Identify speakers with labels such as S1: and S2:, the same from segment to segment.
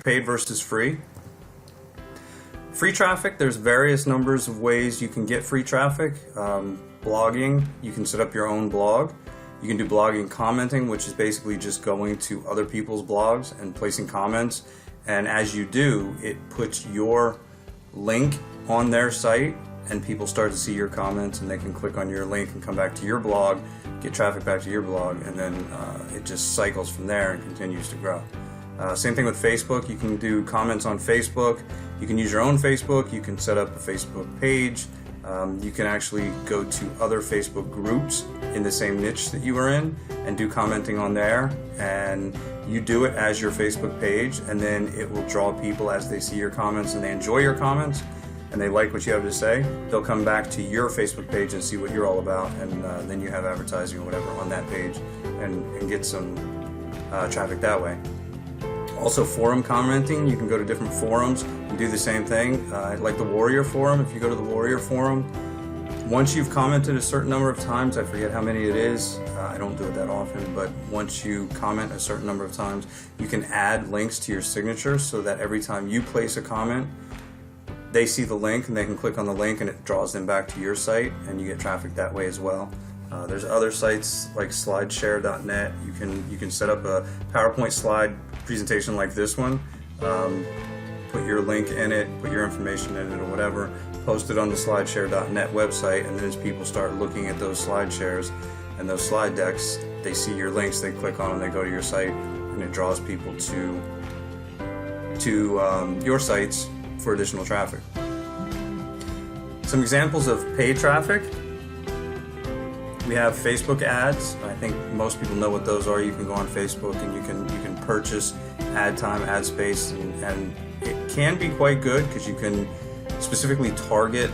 S1: Paid versus free. Free traffic, there's various numbers of ways you can get free traffic. Blogging, you can set up your own blog. You can do blogging commenting, which is basically just going to other people's blogs and placing comments. And as you do, it puts your link on their site and people start to see your comments and they can click on your link and come back to your blog, get traffic back to your blog, and then it just cycles from there and continues to grow. Same thing with Facebook. You can do comments on Facebook. You can use your own Facebook. You can set up a Facebook page. You can actually go to other Facebook groups in the same niche that you are in and do commenting on there. And you do it as your Facebook page, and then it will draw people as they see your comments and they enjoy your comments and they like what you have to say. They'll come back to your Facebook page and see what you're all about, and then you have advertising or whatever on that page and get some traffic that way. Also, forum commenting, you can go to different forums and do the same thing. Like the Warrior Forum, if you go to the Warrior Forum, once you've commented a certain number of times, I forget how many it is, I don't do it that often, but once you comment a certain number of times, you can add links to your signature so that every time you place a comment, they see the link and they can click on the link and it draws them back to your site and you get traffic that way as well. There's other sites like slideshare.net. You can set up a PowerPoint slide presentation like this one, put your link in it, put your information in it or whatever, post it on the slideshare.net website, and then as people start looking at those slide shares and those slide decks, they see your links, they click on them, they go to your site, and it draws people to your sites for additional traffic. Some examples of paid traffic. We have Facebook ads. I think most people know what those are. You can go on Facebook and you can purchase ad time, ad space, and it can be quite good because you can specifically target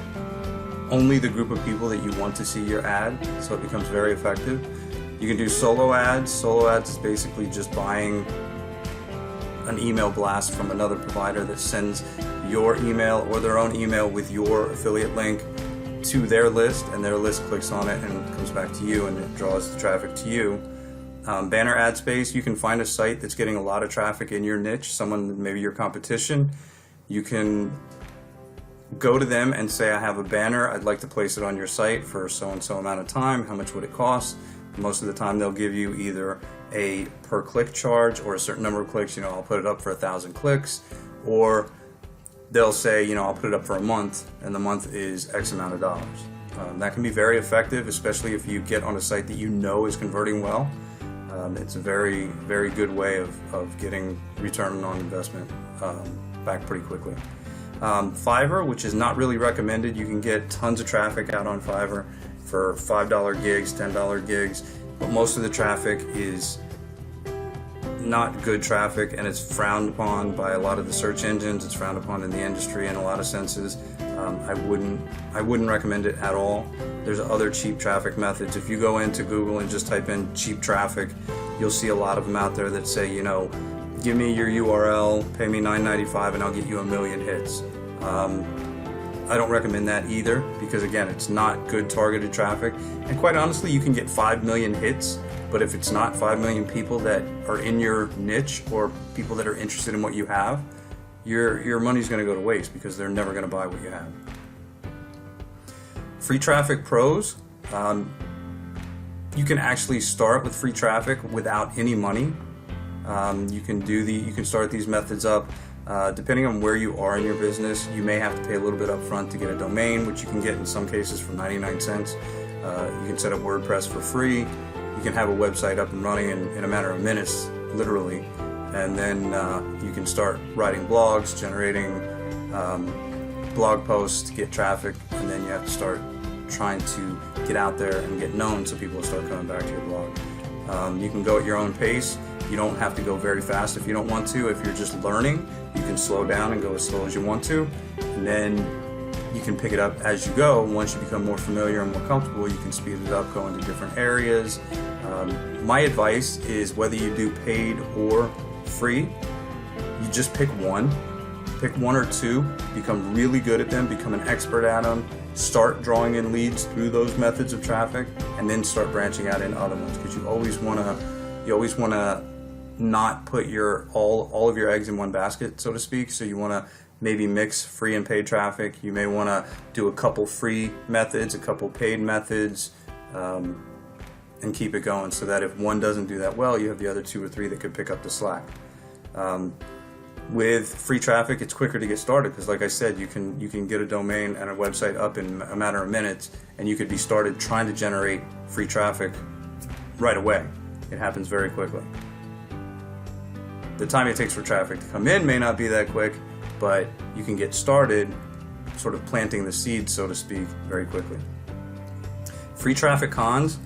S1: only the group of people that you want to see your ad, so it becomes very effective. You can do solo ads. Solo ads is basically just buying an email blast from another provider that sends your email or their own email with your affiliate link to their list, and their list clicks on it and comes back to you and it draws the traffic to you. Banner ad space, you can find a site that's getting a lot of traffic in your niche, someone, maybe your competition. You can go to them and say, I have a banner, I'd like to place it on your site for so and so amount of time, how much would it cost? Most of the time they'll give you either a per click charge or a certain number of clicks, I'll put it up for 1,000 clicks, or they'll say, I'll put it up for a month, and the month is X amount of dollars. That can be very effective, especially if you get on a site that you know is converting well. It's a very, very good way of getting return on investment back pretty quickly. Fiverr, which is not really recommended. You can get tons of traffic out on Fiverr for $5 gigs, $10 gigs, but most of the traffic is not good traffic, and it's frowned upon by a lot of the search engines. It's frowned upon in the industry in a lot of senses. I wouldn't recommend it at all. There's other cheap traffic methods. If you go into Google and just type in cheap traffic, you'll see a lot of them out there that say, give me your URL, pay me $9.95 and I'll get you 1 million hits. I don't recommend that either because, again, it's not good targeted traffic. And quite honestly, you can get 5 million hits, but if it's not 5 million people that are in your niche or people that are interested in what you have, your money's going to go to waste because they're never going to buy what you have. Free traffic pros. You can actually start with free traffic without any money. You can start these methods up. Depending on where you are in your business, you may have to pay a little bit up front to get a domain, which you can get in some cases for 99 cents. You can set up WordPress for free. You can have a website up and running in a matter of minutes, literally. And then you can start writing blogs, generating blog posts to get traffic, and then you have to start trying to get out there and get known so people will start coming back to your blog. You can go at your own pace. You don't have to go very fast if you don't want to. If you're just learning, you can slow down and go as slow as you want to, and then you can pick it up as you go. Once you become more familiar and more comfortable, you can speed it up, go into different areas. My advice is whether you do paid or free, you just pick one or two, become really good at them, become an expert at them, start drawing in leads through those methods of traffic, and then start branching out in other ones, because you always want to not put all of your eggs in one basket, so to speak. So you want to maybe mix free and paid traffic. You may want to do a couple free methods, a couple paid methods, and keep it going, so that if one doesn't do that well, you have the other 2 or 3 that could pick up the slack. With free traffic, it's quicker to get started, because like I said, you can get a domain and a website up in a matter of minutes, and you could be started trying to generate free traffic right away. It happens very quickly. The time it takes for traffic to come in may not be that quick, but you can get started sort of planting the seeds, so to speak, very quickly. Free traffic cons,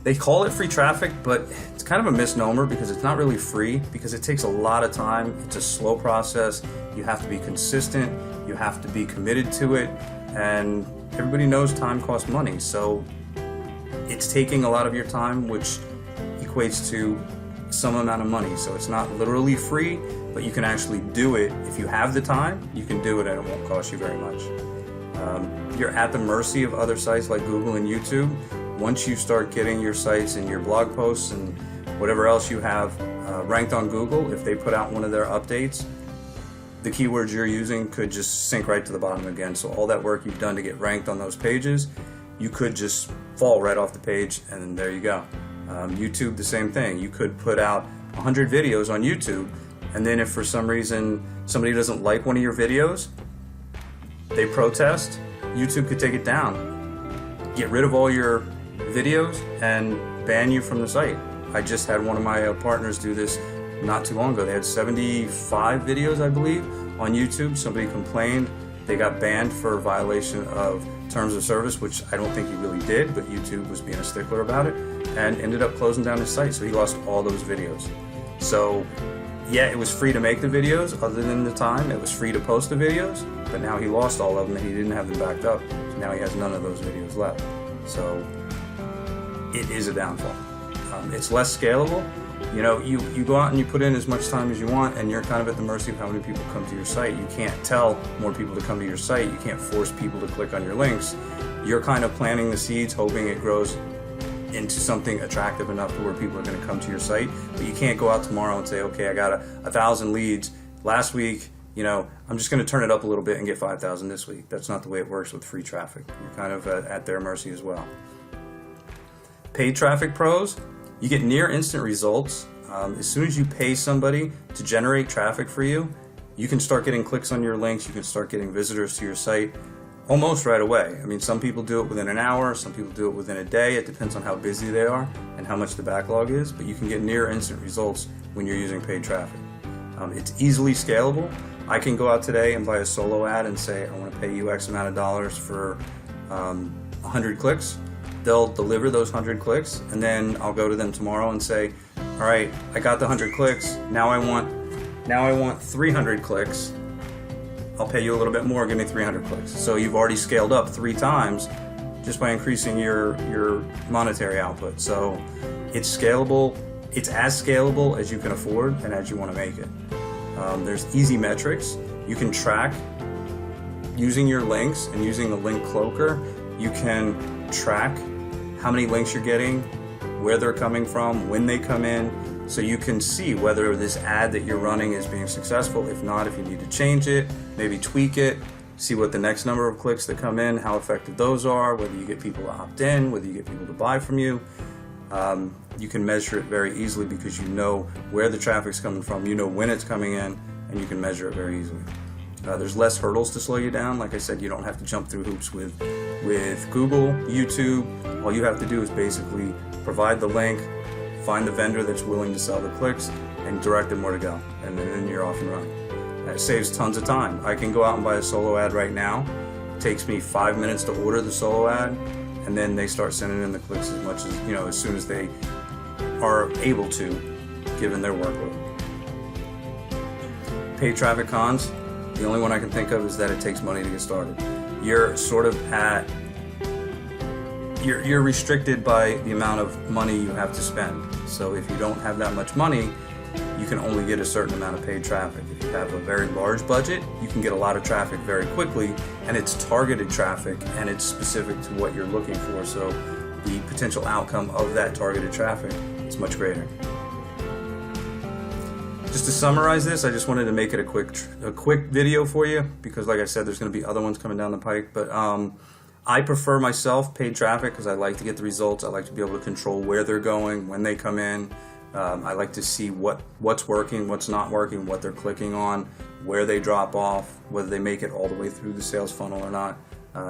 S1: they call it free traffic, but it's kind of a misnomer, because it's not really free, because it takes a lot of time. It's a slow process. You have to be consistent. You have to be committed to it. And everybody knows time costs money. So it's taking a lot of your time, which equates to some amount of money. So it's not literally free, but you can actually do it. If you have the time, you can do it, and it won't cost you very much. You're at the mercy of other sites like Google and YouTube. Once you start getting your sites and your blog posts and whatever else you have ranked on Google, if they put out one of their updates, the keywords you're using could just sink right to the bottom again. So all that work you've done to get ranked on those pages, you could just fall right off the page, and then there you go. YouTube, the same thing. You could put out 100 videos on YouTube, and then if for some reason somebody doesn't like one of your videos, they protest, YouTube could take it down, get rid of all your videos, and ban you from the site. I just had one of my partners do this not too long ago. They had 75 videos, I believe, on YouTube. Somebody complained. They got banned for violation of terms of service, which I don't think he really did, but YouTube was being a stickler about it, and ended up closing down his site. So he lost all those videos. So yeah, it was free to make the videos, other than the time. It was free to post the videos, but now he lost all of them, and he didn't have them backed up. So now he has none of those videos left. So it is a downfall. It's less scalable. You know, you go out and you put in as much time as you want, and you're kind of at the mercy of how many people come to your site. You can't tell more people to come to your site. You can't force people to click on your links. You're kind of planting the seeds, hoping it grows into something attractive enough to where people are going to come to your site. But you can't go out tomorrow and say, okay, I got 1,000 leads last week, you know, I'm just going to turn it up a little bit and get 5,000 this week. That's not the way it works with free traffic. You're kind of at their mercy as well. Paid traffic pros, you get near instant results. As soon as you pay somebody to generate traffic for you, you can start getting clicks on your links. You can start getting visitors to your site almost right away. I mean, some people do it within an hour, some people do it within a day. It depends on how busy they are and how much the backlog is, but you can get near instant results when you're using paid traffic. It's easily scalable. I can go out today and buy a solo ad and say, I want to pay you X amount of dollars for 100 clicks. They'll deliver those 100 clicks, and then I'll go to them tomorrow and say, all right, I got the 100 clicks. Now I want 300 clicks. I'll pay you a little bit more, give me 300 clicks. So you've already scaled up 3 times just by increasing your monetary output. So it's scalable. It's as scalable as you can afford and as you want to make it. There's easy metrics. You can track using your links, and using the link cloaker, you can track how many links you're getting, where they're coming from, when they come in, so you can see whether this ad that you're running is being successful. If not, if you need to change it, maybe tweak it, see what the next number of clicks that come in, how effective those are, whether you get people to opt in, whether you get people to buy from you. You can measure it very easily because you know where the traffic's coming from, you know when it's coming in, and you can measure it very easily. There's less hurdles to slow you down. Like I said, you don't have to jump through hoops with Google, YouTube. All you have to do is basically provide the link, find the vendor that's willing to sell the clicks, and direct them where to go. And then you're off and running. It saves tons of time. I can go out and buy a solo ad right now. It takes me 5 minutes to order the solo ad, and then they start sending in the clicks as much as, as soon as they are able to, given their workload. Paid traffic cons. The only one I can think of is that it takes money to get started. You're sort of you're restricted by the amount of money you have to spend. So if you don't have that much money, you can only get a certain amount of paid traffic. If you have a very large budget, you can get a lot of traffic very quickly, and it's targeted traffic and it's specific to what you're looking for, so the potential outcome of that targeted traffic is much greater. Just to summarize this, I just wanted to make it a quick video for you, because like I said, there's going to be other ones coming down the pike, but I prefer myself paid traffic because I like to get the results. I like to be able to control where they're going, when they come in. I like to see what's working, what's not working, what they're clicking on, where they drop off, whether they make it all the way through the sales funnel or not.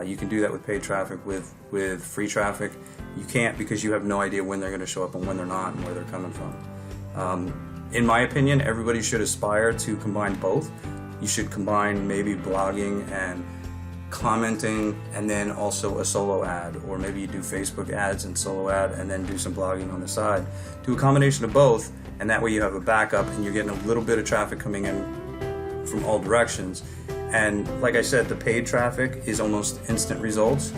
S1: You can do that with paid traffic. With free traffic, you can't, because you have no idea when they're going to show up and when they're not and where they're coming from. In my opinion, everybody should aspire to combine both. You should combine maybe blogging and commenting and then also a solo ad, or maybe you do Facebook ads and solo ad and then do some blogging on the side. Do a combination of both, and that way you have a backup and you're getting a little bit of traffic coming in from all directions. And like I said, the paid traffic is almost instant results.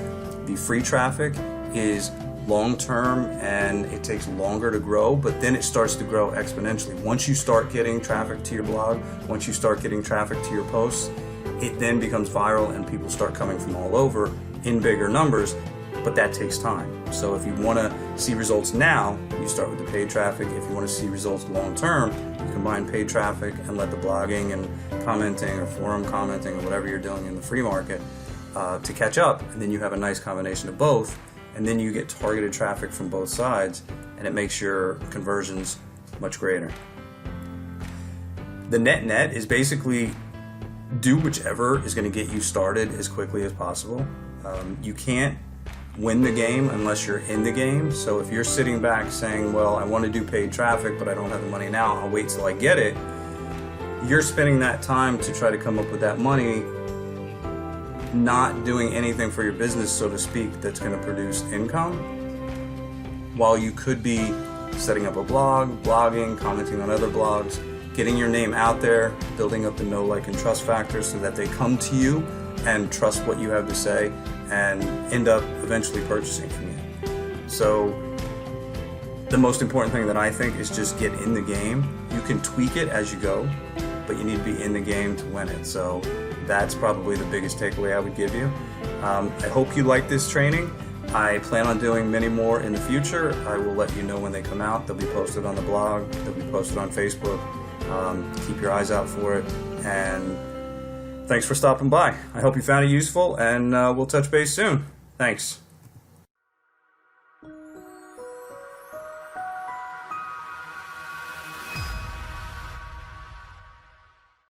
S1: The free traffic is long-term and it takes longer to grow, but then it starts to grow exponentially. Once you start getting traffic to your blog, once you start getting traffic to your posts, it then becomes viral and people start coming from all over in bigger numbers, but that takes time. So if you want to see results now, you start with the paid traffic. If you want to see results long-term, you combine paid traffic and let the blogging and commenting or forum commenting or whatever you're doing in the free market to catch up, and then you have a nice combination of both. And then you get targeted traffic from both sides, and it makes your conversions much greater. The net is basically do whichever is going to get you started as quickly as possible. You can't win the game unless you're in the game. So if you're sitting back saying, well, I want to do paid traffic, but I don't have the money now, I'll wait till I get it, you're spending that time to try to come up with that money, not doing anything for your business, so to speak, that's going to produce income, while you could be setting up a blog, blogging, commenting on other blogs, getting your name out there, building up the know, like, and trust factor so that they come to you and trust what you have to say and end up eventually purchasing from you. So the most important thing that I think is just get in the game. You can tweak it as you go, but you need to be in the game to win it. So that's probably the biggest takeaway I would give you. I hope you like this training. I plan on doing many more in the future. I will let you know when they come out. They'll be posted on the blog. They'll be posted on Facebook. Keep your eyes out for it. And thanks for stopping by. I hope you found it useful, and we'll touch base soon. Thanks.